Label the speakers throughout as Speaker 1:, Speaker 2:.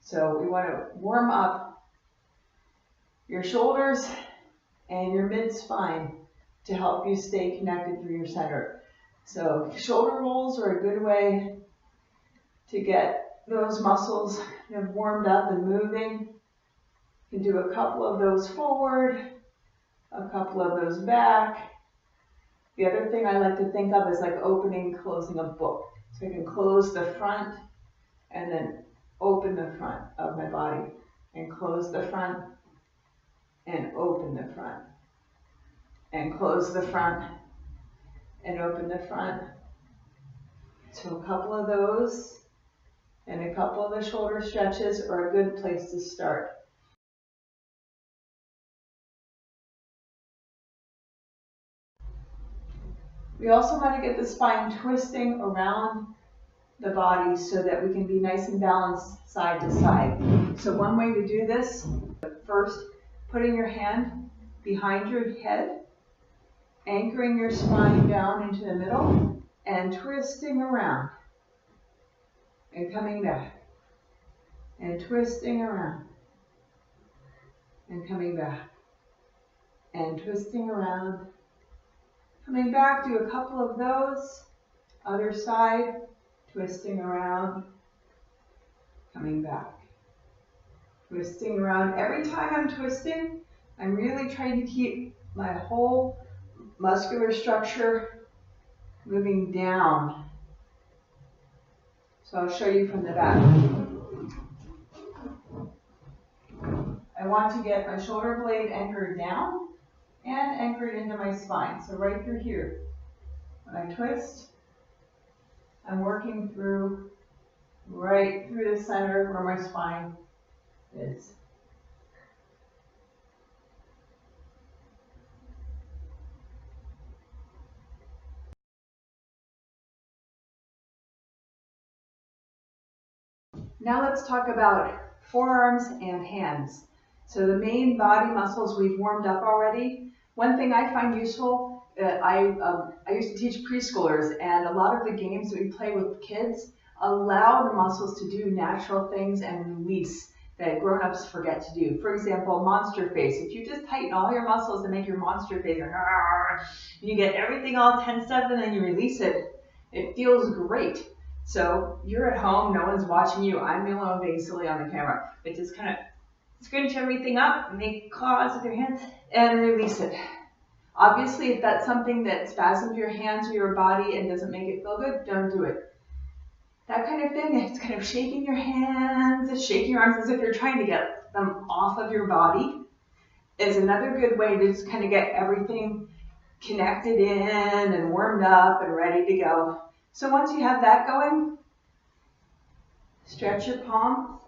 Speaker 1: So we want to warm up your shoulders and your mid-spine to help you stay connected through your center. So shoulder rolls are a good way to get those muscles kind of warmed up and moving. You can do a couple of those forward, a couple of those back. The other thing I like to think of is like opening and closing a book. So I can close the front and then open the front of my body and close the front and open the front and close the front and open the front. So a couple of those and a couple of the shoulder stretches are a good place to start. We also want to get the spine twisting around the body so that we can be nice and balanced side to side. So one way to do this, first, putting your hand behind your head, anchoring your spine down into the middle, and twisting around, and coming back, and twisting around, and coming back, and twisting around, coming back. Do a couple of those. Other side, twisting around, coming back, twisting around. Every time I'm twisting, I'm really trying to keep my whole muscular structure moving down. So I'll show you from the back. I want to get my shoulder blade anchored down and anchored into my spine. So right through here. When I twist, I'm working through, right through the center where my spine is. Now let's talk about forearms and hands. So the main body muscles we've warmed up already. One thing I find useful, I used to teach preschoolers, and a lot of the games that we play with kids allow the muscles to do natural things and release that grown-ups forget to do. For example, monster face. If you just tighten all your muscles and make your monster face, and you get everything all tensed up and then you release it, it feels great. So you're at home, no one's watching you. I'm the only one being silly on the camera. But just kind of scrunch everything up, make claws with your hands, and release it. Obviously, if that's something that spasms your hands or your body and doesn't make it feel good, don't do it. That kind of thing, it's kind of shaking your hands, it's shaking your arms as if you're trying to get them off of your body, is another good way to just kind of get everything connected in and warmed up and ready to go. So once you have that going, stretch your palm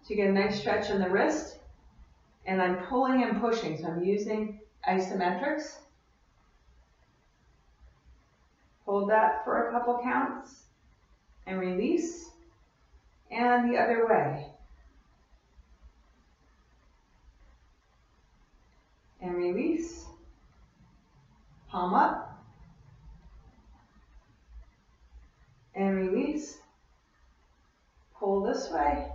Speaker 1: to get a nice stretch in the wrist. And I'm pulling and pushing, so I'm using isometrics. Hold that for a couple counts and release. And the other way. And release. Palm up. And release. Pull this way.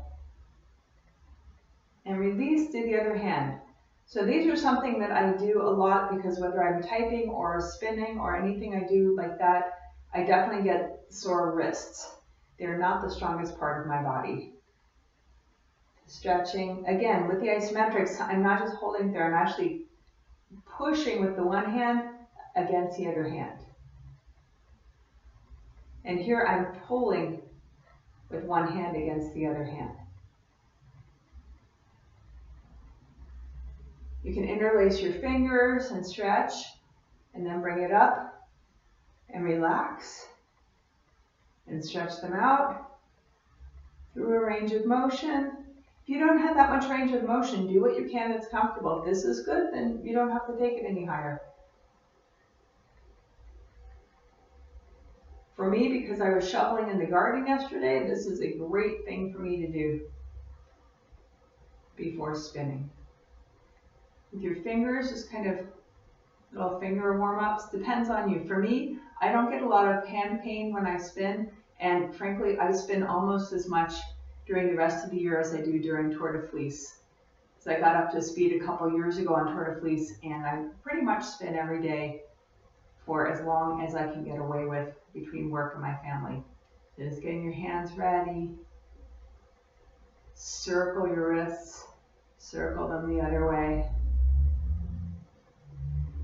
Speaker 1: And release to the other hand. So these are something that I do a lot because whether I'm typing or spinning or anything I do like that, I definitely get sore wrists. They're not the strongest part of my body. Stretching. Again, with the isometrics, I'm not just holding there, I'm actually pushing with the one hand against the other hand. And here I'm pulling with one hand against the other hand. You can interlace your fingers and stretch, and then bring it up and relax and stretch them out through a range of motion. If you don't have that much range of motion, do what you can that's comfortable. If this is good, then you don't have to take it any higher. For me, because I was shoveling in the garden yesterday, this is a great thing for me to do before spinning. With your fingers, just kind of little finger warm-ups, depends on you. For me, I don't get a lot of hand pain when I spin, and frankly, I spin almost as much during the rest of the year as I do during Tour de Fleece. So I got up to speed a couple years ago on Tour de Fleece, and I pretty much spin every day for as long as I can get away with between work and my family. So just getting your hands ready. Circle your wrists, circle them the other way.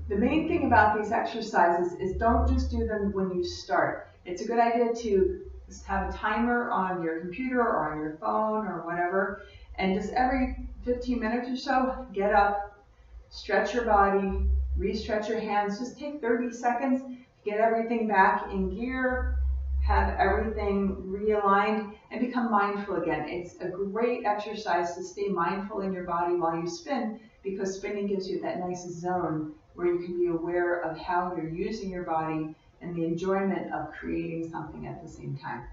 Speaker 1: The main thing about these exercises is don't just do them when you start. It's a good idea to just have a timer on your computer or on your phone or whatever, and just every 15 minutes or so, get up, stretch your body, re-stretch your hands. Just take 30 seconds to get everything back in gear, have everything realigned, and become mindful again. It's a great exercise to stay mindful in your body while you spin, because spinning gives you that nice zone where you can be aware of how you're using your body and the enjoyment of creating something at the same time.